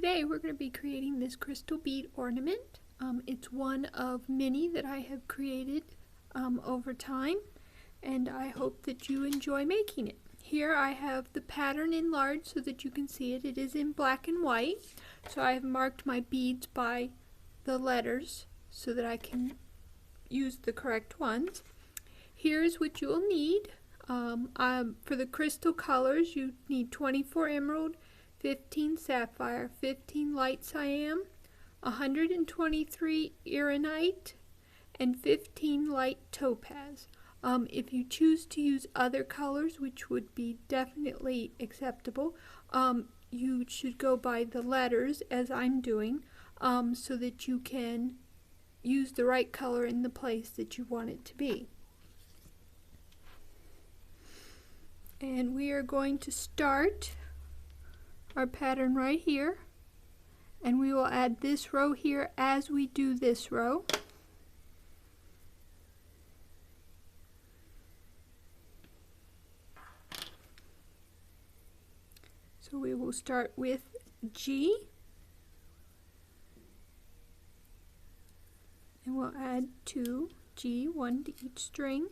Today we're going to be creating this crystal bead ornament. It's one of many that I have created over time, and I hope that you enjoy making it. Here I have the pattern enlarged so that you can see it. It is in black and white, so I have marked my beads by the letters so that I can use the correct ones. Here's what you'll need. For the crystal colors, you need 24 emerald, 15 sapphire, 15 light cyan, 123 ironite, and 15 light topaz. If you choose to use other colors, which would be definitely acceptable, you should go by the letters as I'm doing, so that you can use the right color in the place that you want it to be. And we are going to start our pattern right here, and we will add this row here as we do this row. So we will start with G, and we'll add 2 G, 1 to each string.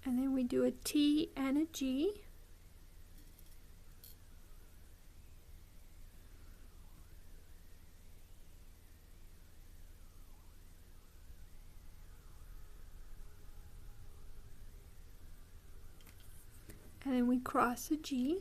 And then we do a T and a G. And then we cross a G.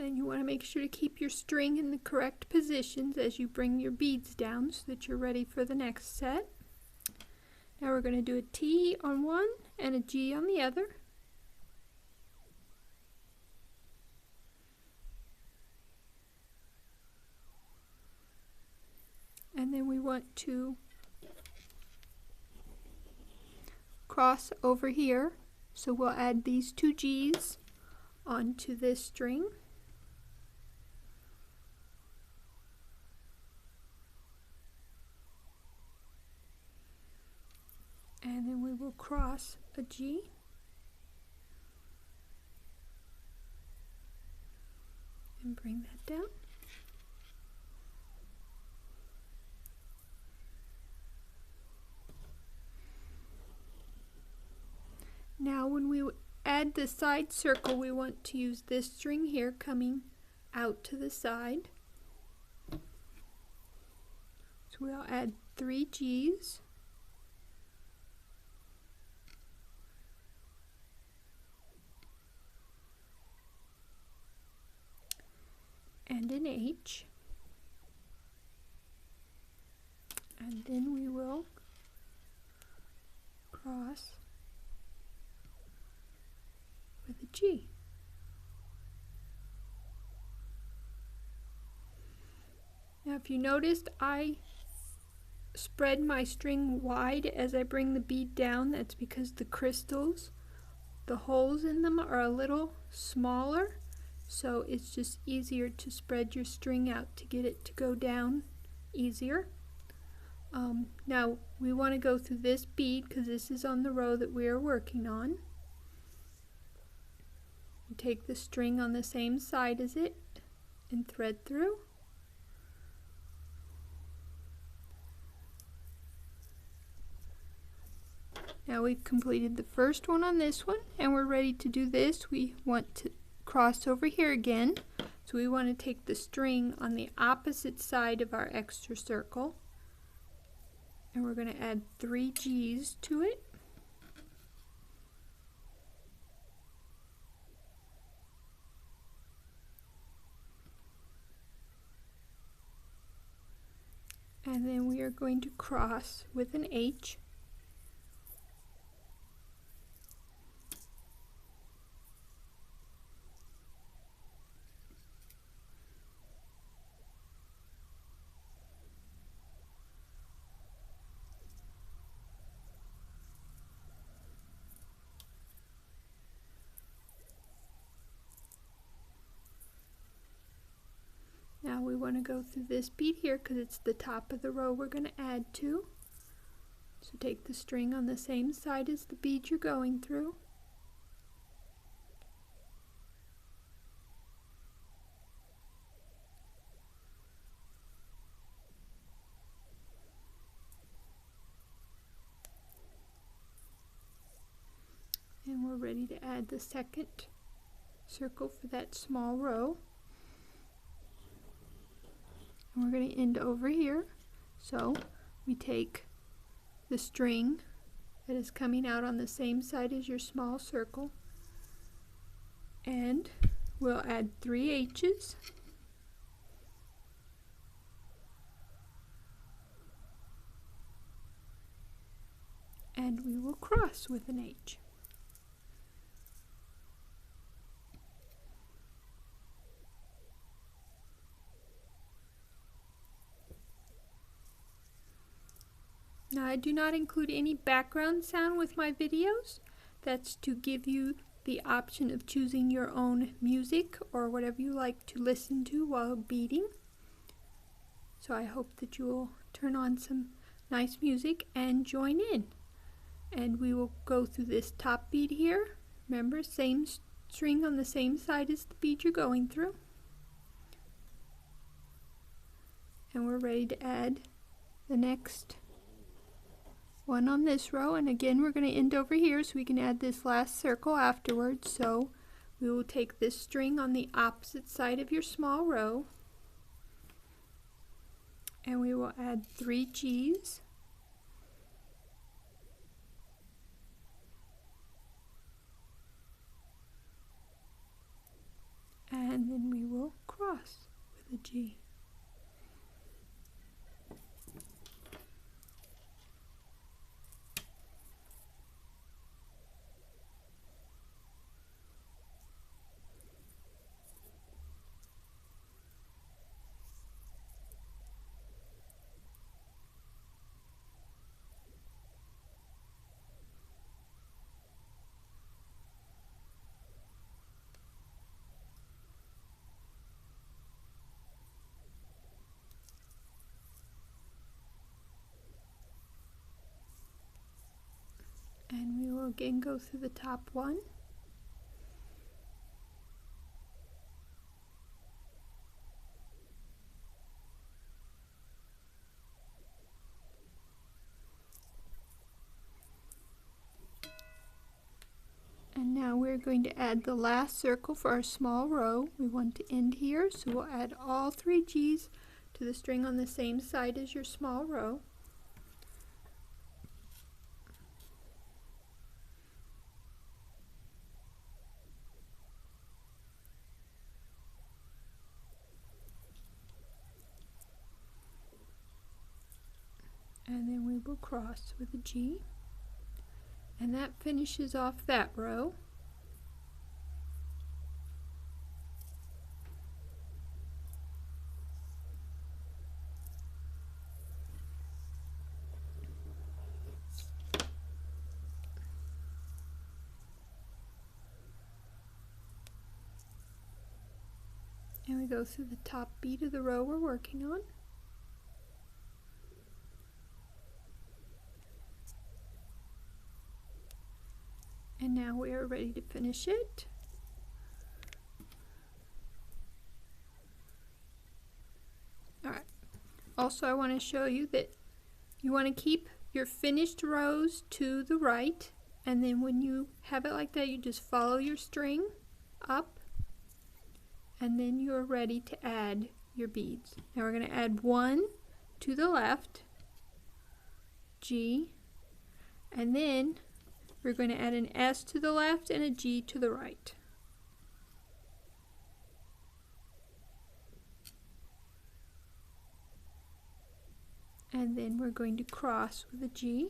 And you want to make sure to keep your string in the correct positions as you bring your beads down so that you're ready for the next set. Now we're going to do a T on one and a G on the other. And then we want to cross over here, so we'll add these 2 G's onto this string. And then we will cross a G. And bring that down. Now when we add the side circle, we want to use this string here coming out to the side. So we'll add 3 G's. And an H, and then we will cross with a G. Now if you noticed, I spread my string wide as I bring the bead down. That's because the crystals, the holes in them are a little smaller. So it's just easier to spread your string out to get it to go down easier. Now we want to go through this bead because this is on the row that we are working on. You take the string on the same side as it and thread through. Now we've completed the first one on this one, and we're ready to do this. We want to cross over here again, so we want to take the string on the opposite side of our extra circle, and we're going to add 3 G's to it. And then we are going to cross with an H. want to go through this bead here because it's the top of the row we're going to add to. So take the string on the same side as the bead you're going through. And we're ready to add the second circle for that small row. And we're going to end over here. So we take the string that is coming out on the same side as your small circle, and we'll add 3 H's. And we will cross with an H. Now, I do not include any background sound with my videos. That's to give you the option of choosing your own music or whatever you like to listen to while beading. So I hope that you will turn on some nice music and join in. And we will go through this top bead here. Remember, same string on the same side as the bead you're going through. And we're ready to add the next one on this row, and again we're going to end over here so we can add this last circle afterwards. So we will take this string on the opposite side of your small row, and we will add 3 G's, and then we will cross with a G. And we will again go through the top one. And now we're going to add the last circle for our small row. We want to end here, so we'll add all 3 G's to the string on the same side as your small row. And then we will cross with a G, and that finishes off that row. And we go through the top bead of the row we're working on. And now we are ready to finish it. Alright, also I want to show you that you want to keep your finished rows to the right, and then when you have it like that, you just follow your string up, and then you're ready to add your beads. Now we're going to add 1 to the left, G, and then we're going to add an S to the left and a G to the right. And then we're going to cross with a G.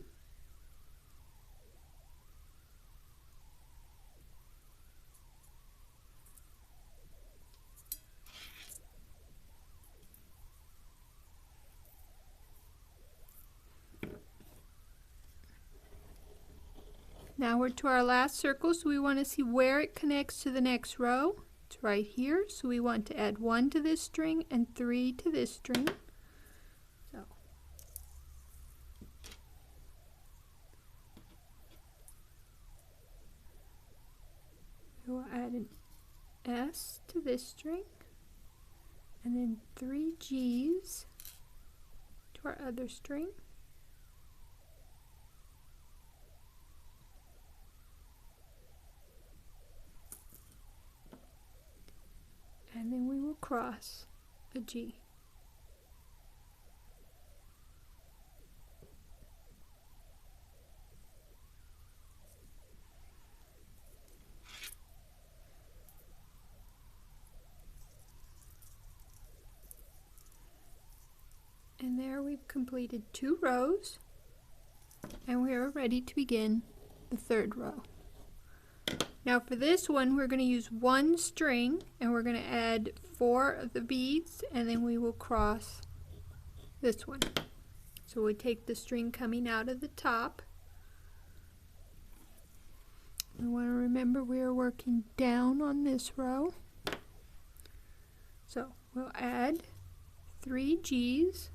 Now we're to our last circle, so we want to see where it connects to the next row. It's right here, so we want to add 1 to this string and 3 to this string. So we will add an S to this string and then 3 G's to our other string. And then we will cross a G. And there we've completed 2 rows, and we are ready to begin the 3rd row. Now for this one, we're going to use 1 string, and we're going to add 4 of the beads, and then we will cross this one. So we take the string coming out of the top. We want to remember we are working down on this row. So we'll add 3 G's,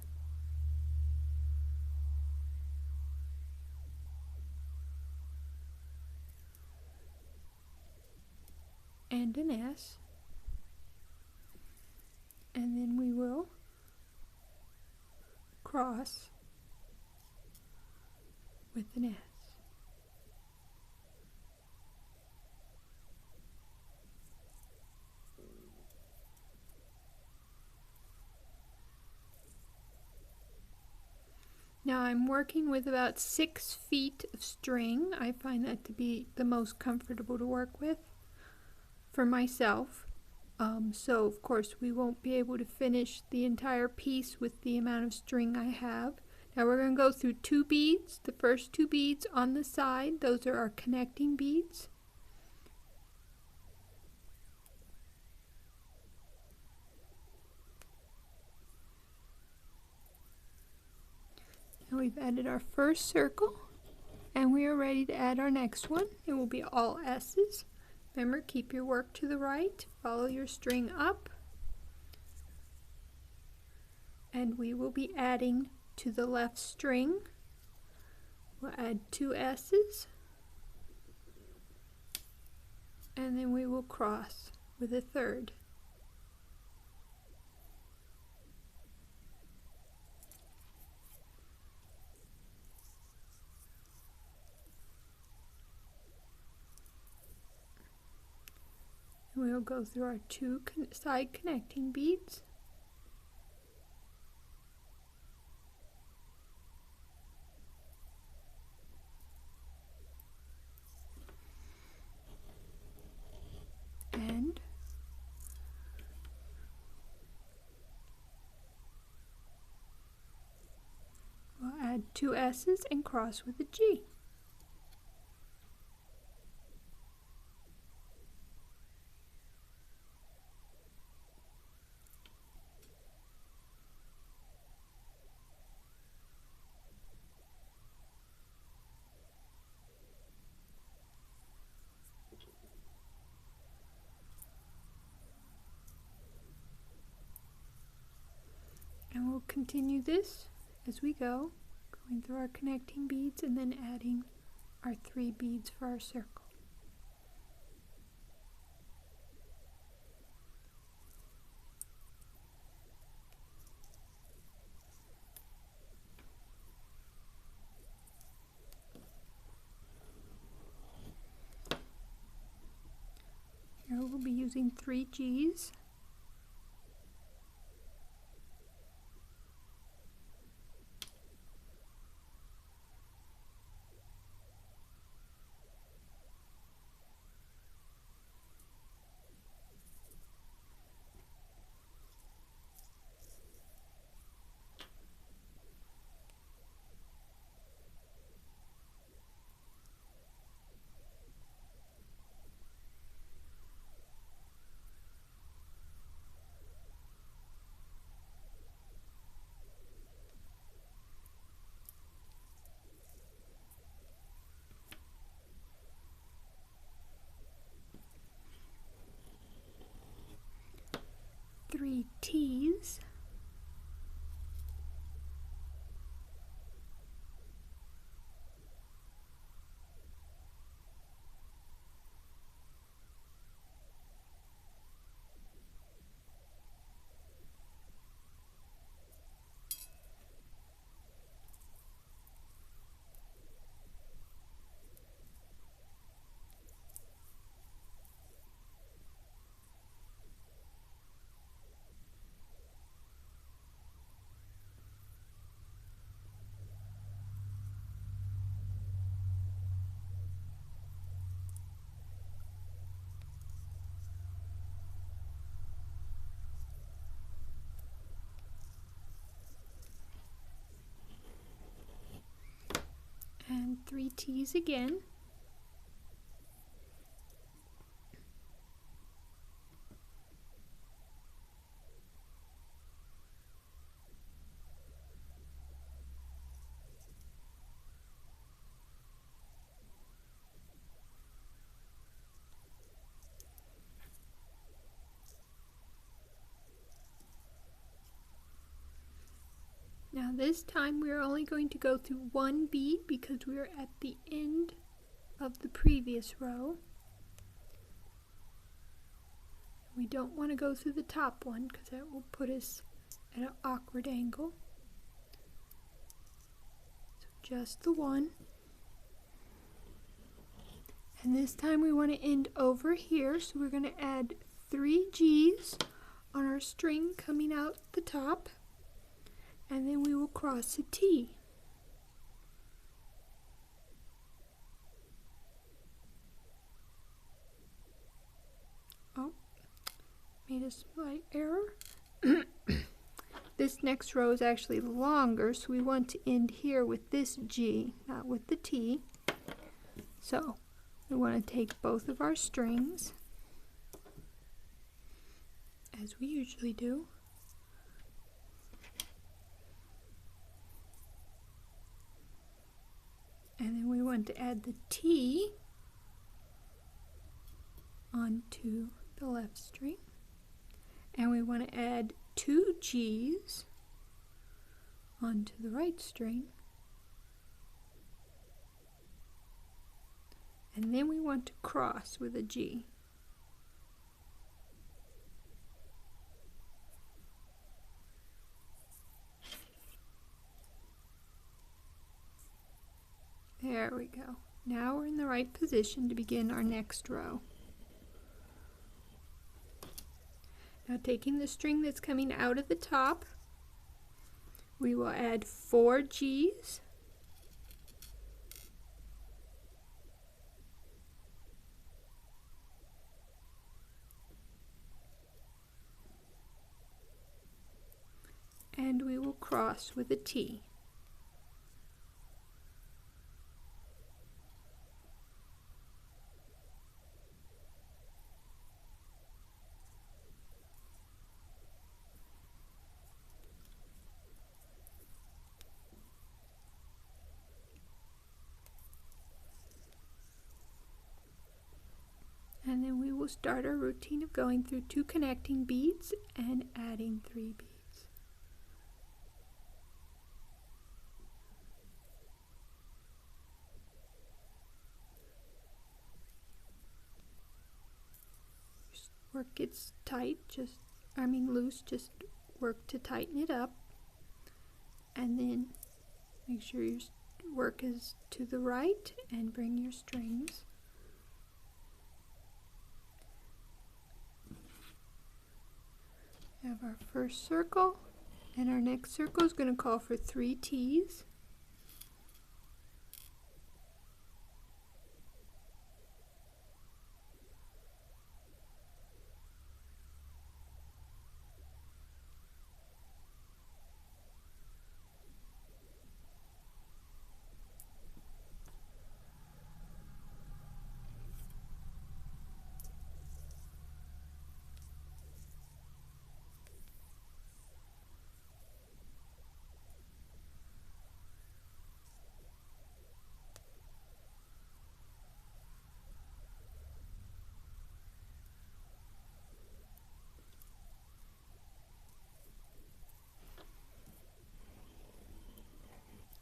and an S, and then we will cross with an S. Now I'm working with about 6 feet of string. I find that to be the most comfortable to work with for myself. So of course we won't be able to finish the entire piece with the amount of string I have. Now we're going to go through 2 beads. The first 2 beads on the side, those are our connecting beads. And we've added our first circle, and we are ready to add our next one. It will be all S's. Remember, keep your work to the right, follow your string up, and we will be adding to the left string. We'll add 2 S's, and then we will cross with a 3rd. We'll go through our 2 side connecting beads. And we'll add 2 S's and cross with a G. And we'll continue this as we go, going through our connecting beads and then adding our 3 beads for our circle. Here we'll be using 3 G's. 3 T's again. Now this time we're only going to go through 1 bead because we're at the end of the previous row. We don't want to go through the top one because that will put us at an awkward angle. So just the one. And this time we want to end over here, so we're going to add 3 G's on our string coming out the top. And then we will cross a T. Oh, made a slight error. This next row is actually longer, so we want to end here with this G, not with the T. So we want to take both of our strings, as we usually do. And then we want to add the T onto the left string. And we want to add 2 G's onto the right string. And then we want to cross with a G. There we go. Now we're in the right position to begin our next row. Now taking the string that's coming out of the top, we will add 4 G's. And we will cross with a T. And then we will start our routine of going through 2 connecting beads and adding 3 beads. Work gets tight, loose, just work to tighten it up. And then make sure your work is to the right and bring your strings. We have our first circle, and our next circle is going to call for 3 T's.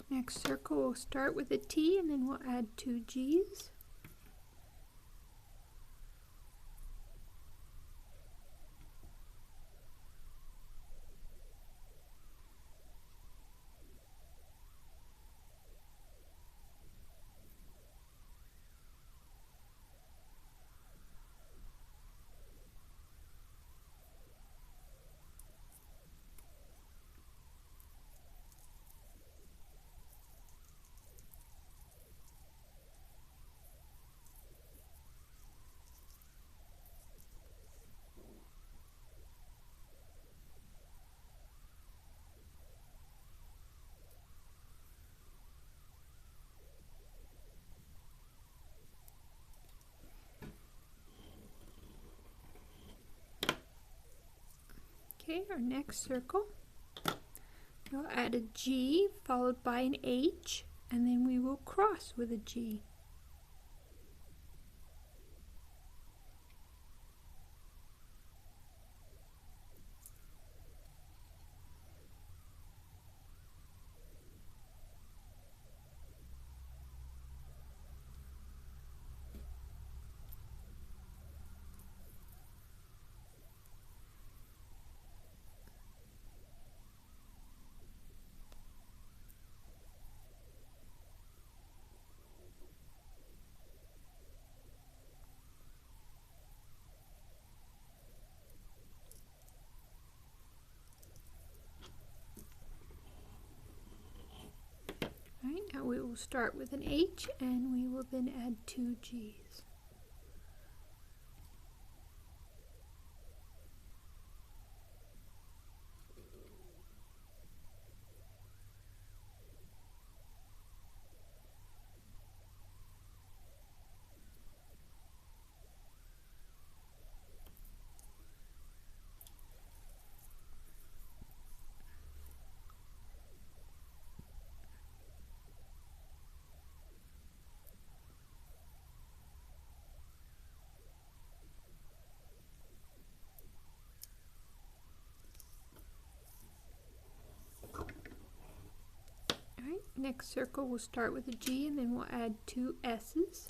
Next circle we'll start with a T and then we'll add 2 G's. Okay, our next circle, we'll add a G followed by an H, and then we will cross with a G. Alright, now we will start with an H and we will then add 2 G's. Alright, next circle we'll start with a G and then we'll add 2 S's.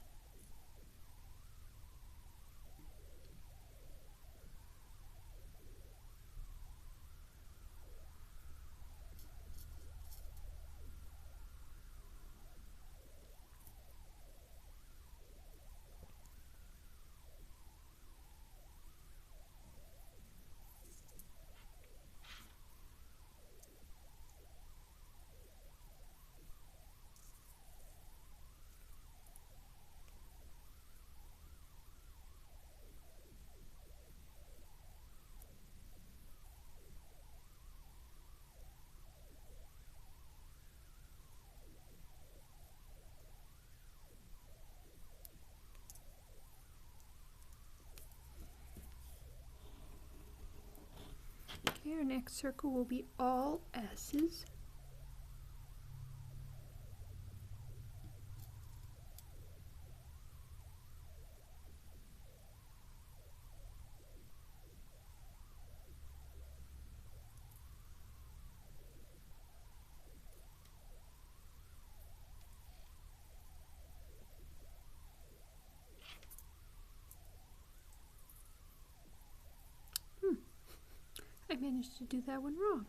Okay, our next circle will be all S's. I managed to do that one wrong.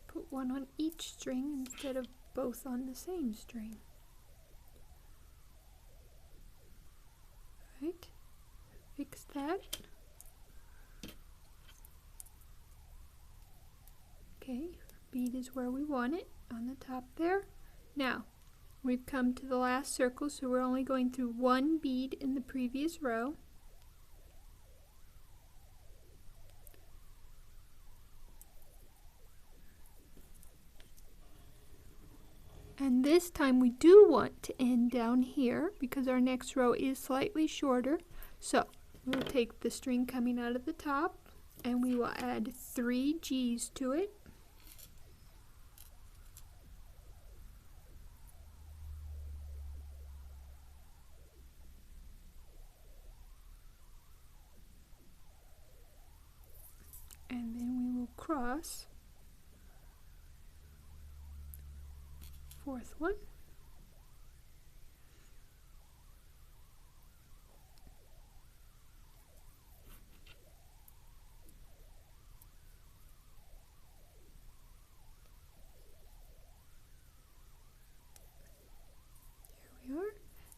Put one on each string instead of both on the same string. Right, fix that. Okay, bead is where we want it, on the top there. Now, we've come to the last circle, so we're only going through one bead in the previous row. And this time we do want to end down here because our next row is slightly shorter. So we'll take the string coming out of the top and we will add 3 G's to it. And then we will cross. 4th one. There we are.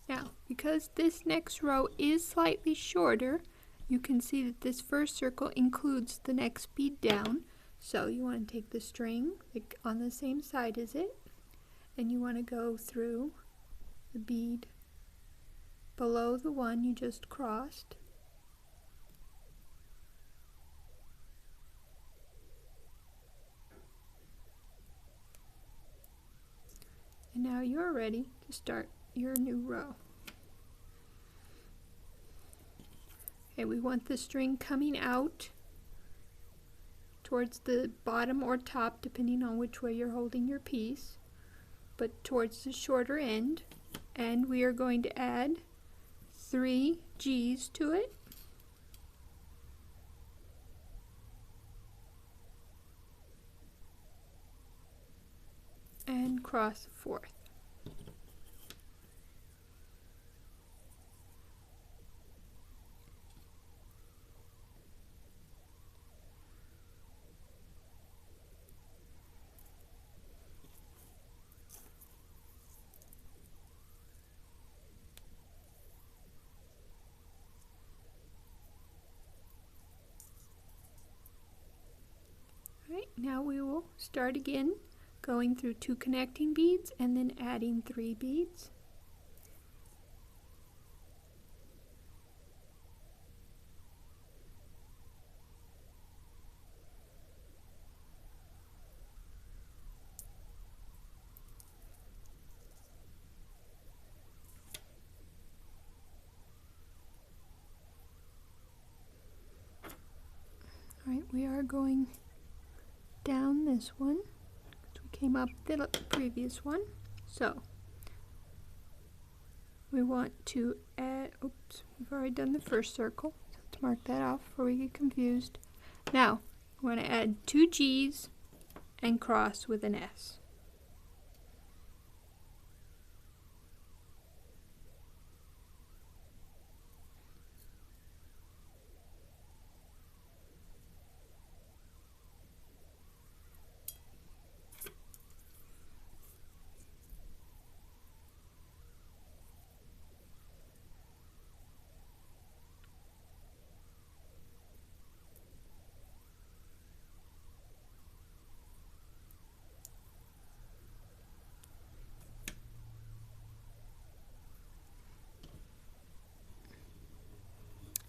Now, because this next row is slightly shorter, you can see that this first circle includes the next bead down. So you want to take the string on the same side as it, and you want to go through the bead below the one you just crossed. And now you're ready to start your new row. Okay, we want the string coming out towards the bottom or top, depending on which way you're holding your piece, but towards the shorter end. And we are going to add 3 G's to it. And cross the 4th. Alright, now we will start again, going through 2 connecting beads and then adding 3 beads. Alright, we are going down this one, because we came up the previous one. So we want to add, oops, we've already done the first circle, so let's mark that off before we get confused. Now we want to add 2 G's and cross with an S.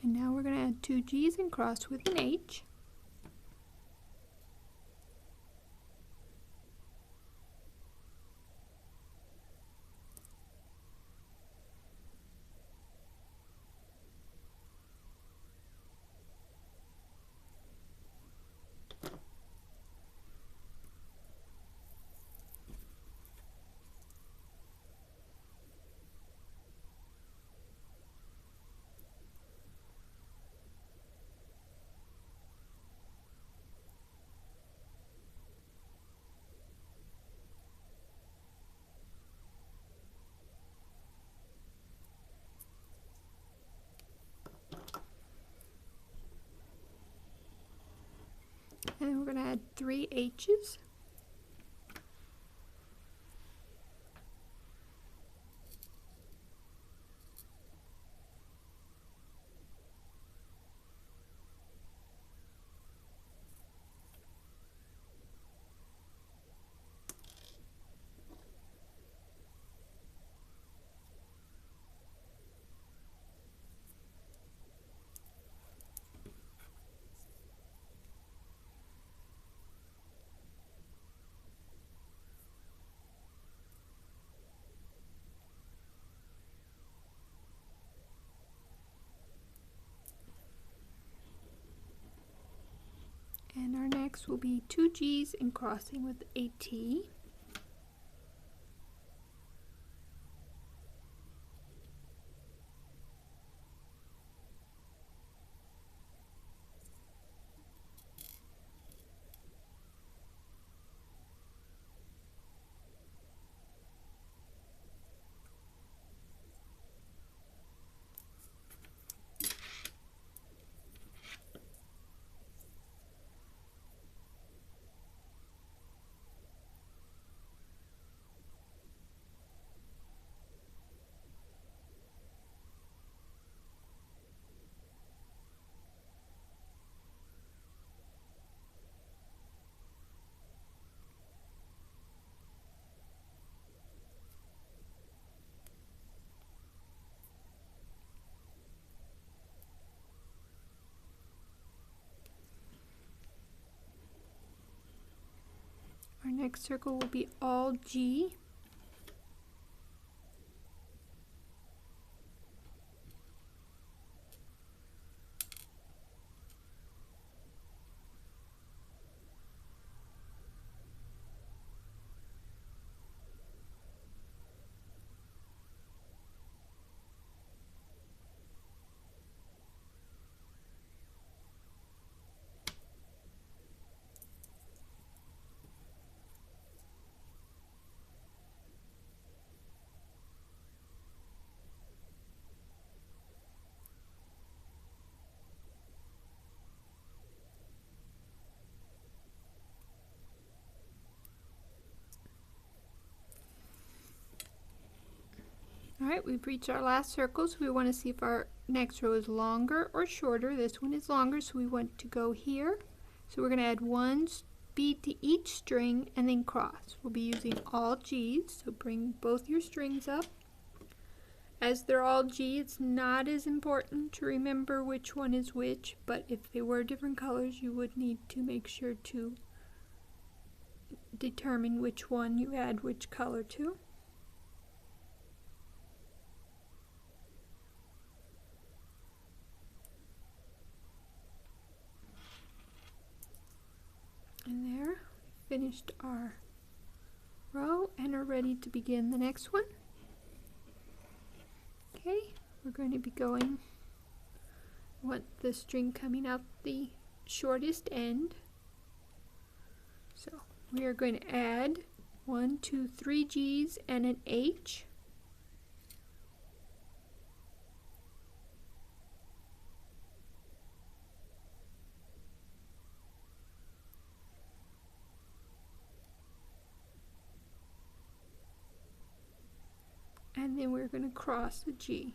And now we're going to add 2 G's and cross with an H. And then we're going to add 3 H's. And our next will be 2 G's and crossing with a T. Our next circle will be all G. Alright, we've reached our last circle, so we want to see if our next row is longer or shorter. This one is longer, so we want to go here. So we're going to add one bead to each string and then cross. We'll be using all G's, so bring both your strings up. As they're all G, it's not as important to remember which one is which, but if they were different colors, you would need to make sure to determine which one you add which color to. And there, we finished our row and are ready to begin the next one. Okay, we're going to be going, want the string coming out the shortest end. So we are going to add 1, 2, 3 G's and an H. And then we're going to cross the G.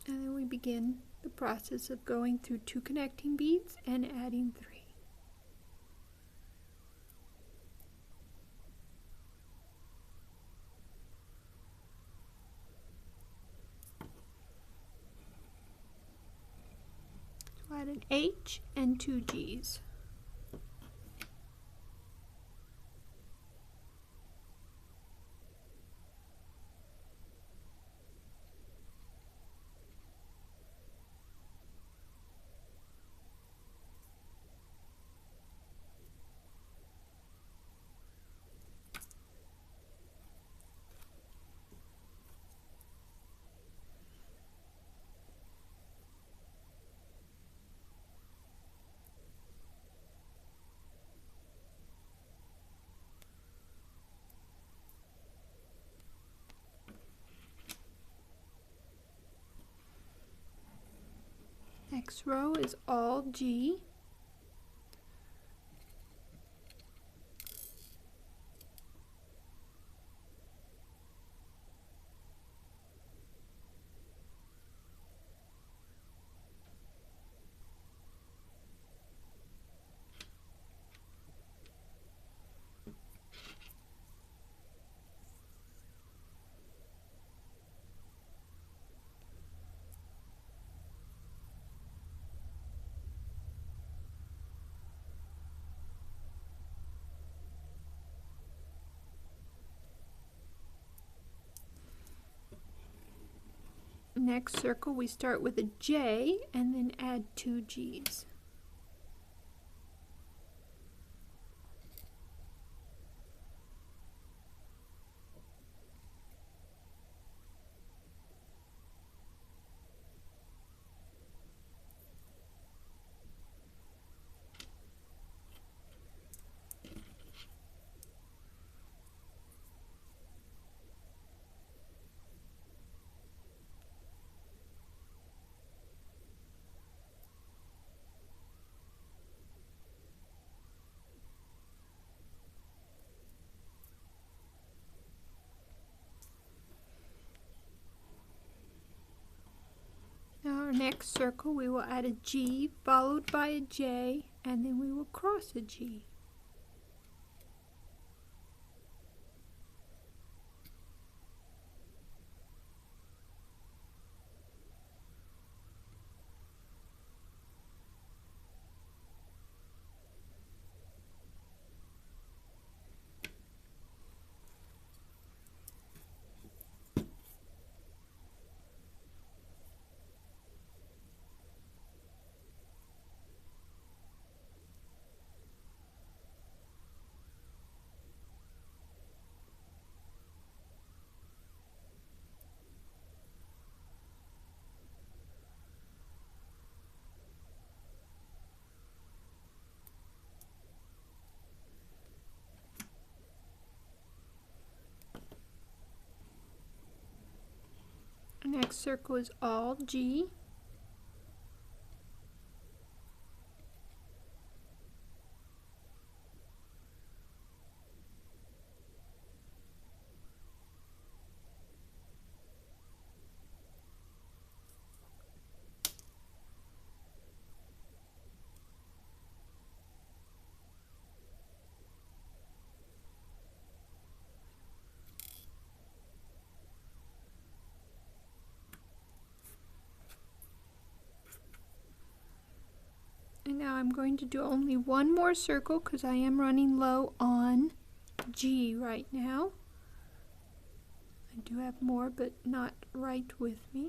And then we begin the process of going through 2 connecting beads and adding 3. Add an H and 2 G's. Next row is all G. Next circle we start with a J and then add 2 G's. Now our next circle we will add a G followed by a J and then we will cross a G. next circle is all G. And now I'm going to do only one more circle because I am running low on G right now. I do have more, but not right with me.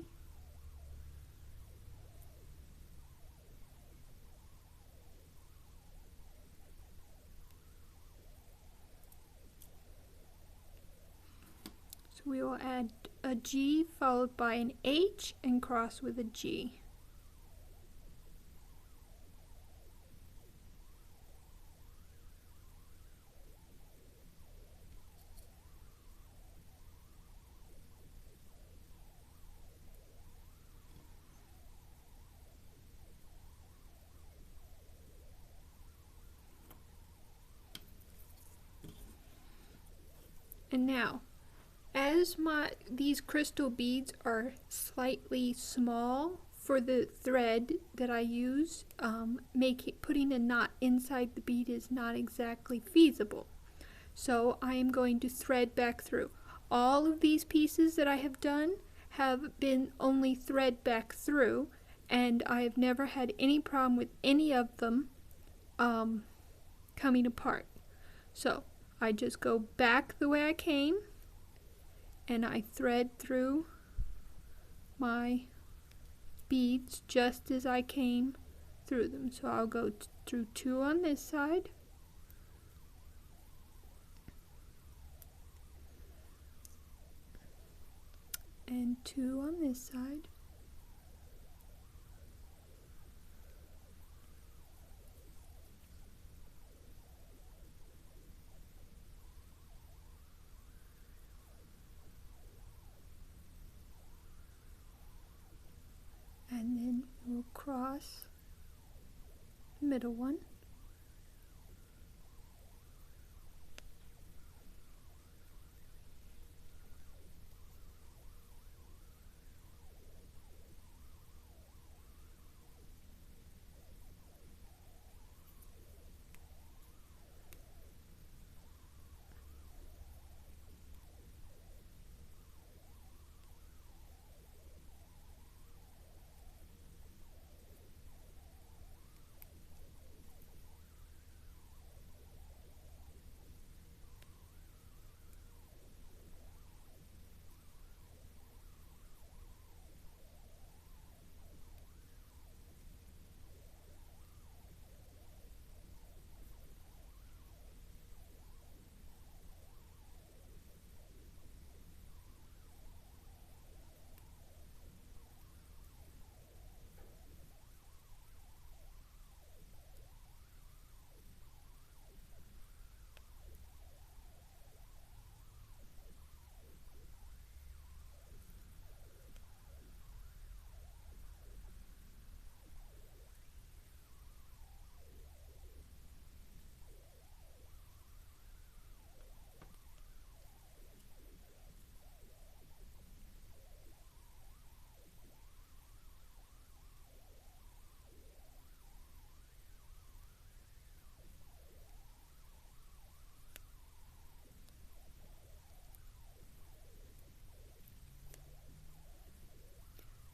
So we will add a G followed by an H and cross with a G. And now, as these crystal beads are slightly small for the thread that I use, putting a knot inside the bead is not exactly feasible. So I am going to thread back through. All of these pieces that I have done have been only thread back through, and I have never had any problem with any of them coming apart. So I just go back the way I came and I thread through my beads just as I came through them. So I'll go through 2 on this side, and 2 on this side, and then we'll cross the middle one.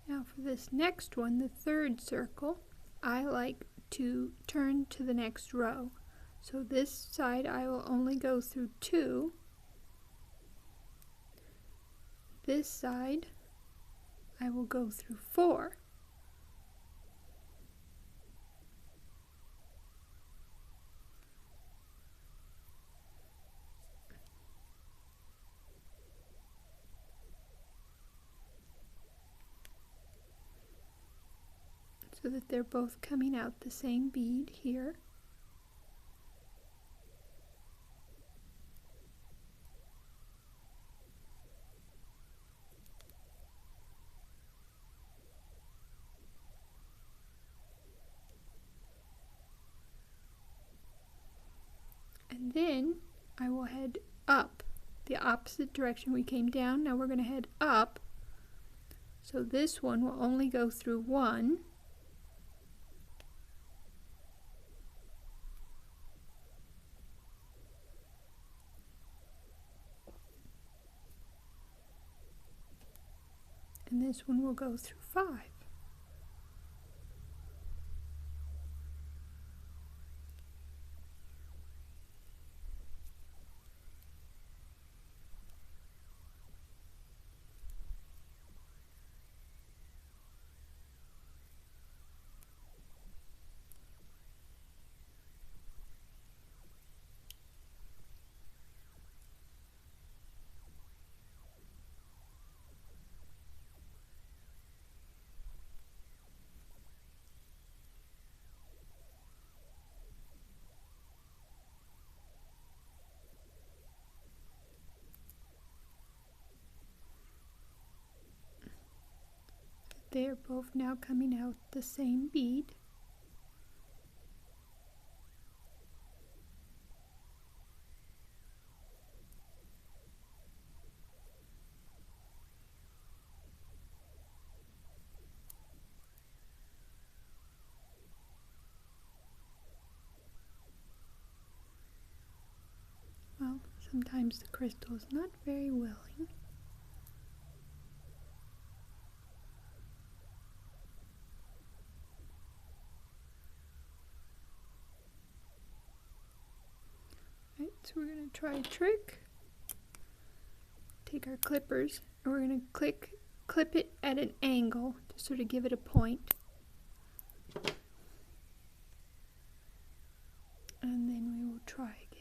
Now for this next one, the third circle, I like to turn to the next row. So this side I will only go through 2. This side I will go through 4. So that they're both coming out the same bead here. head up, the opposite direction. We came down, now we're going to head up. So this one will only go through one. And this one will go through 5. They are both now coming out the same bead. Well, sometimes the crystal is not very willing. Right, so we're going to try a trick. Take our clippers and we're going to clip it at an angle to sort of give it a point. And then we will try again.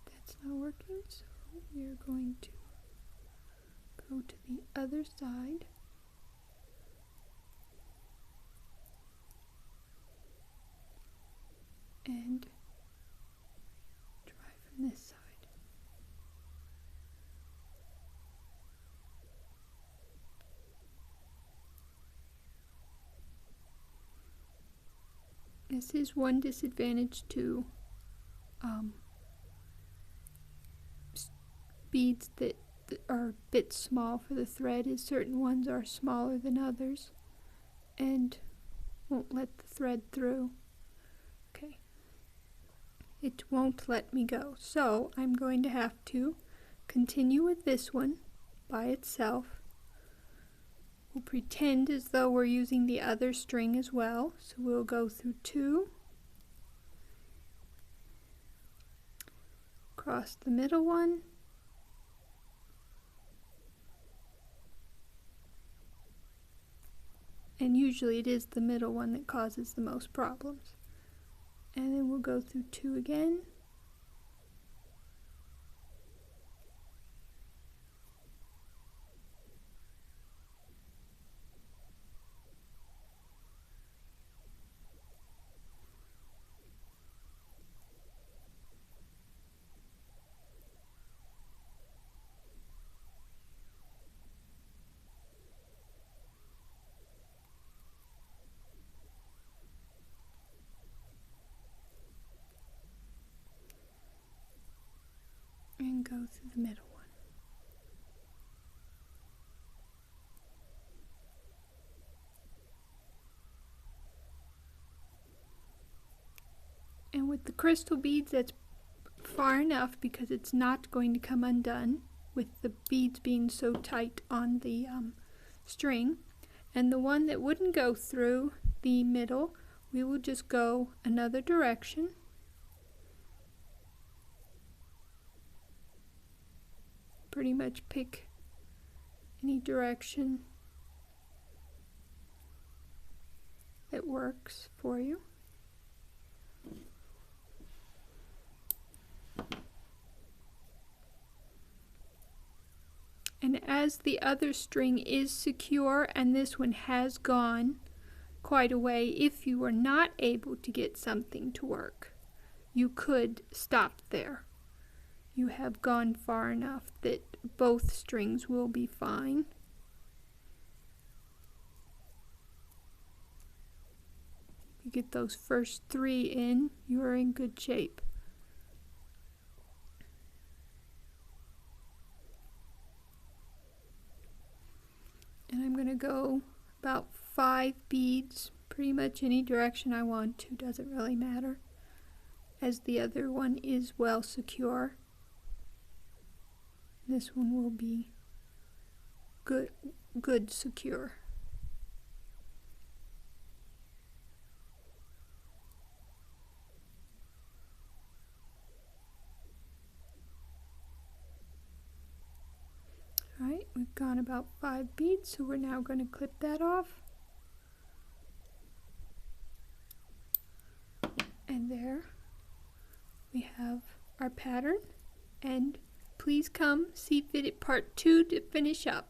That's not working, so we are going to go to the other side. And try from this side. This is one disadvantage to beads that are a bit small for the thread, is certain ones are smaller than others and won't let the thread through. Okay. It won't let me go, so I'm going to have to continue with this one by itself. We'll pretend as though we're using the other string as well, so we'll go through 2, across the middle one, and usually it is the middle one that causes the most problems. And then we'll go through 2 again. And go through the middle one. And with the crystal beads, that's far enough because it's not going to come undone with the beads being so tight on the string. And the one that wouldn't go through the middle, we will just go another direction. Pretty much pick any direction that works for you. And as the other string is secure and this one has gone quite a way, if you were not able to get something to work, you could stop there. you have gone far enough that both strings will be fine. You get those first 3 in, you are in good shape. And I'm going to go about 5 beads, pretty much any direction I want to, doesn't really matter, as the other one is well secure. This one will be good secure. Alright, we've gone about 5 beads, so we're now going to clip that off. And there we have our pattern, and please come see Beaded Part 2 to finish up.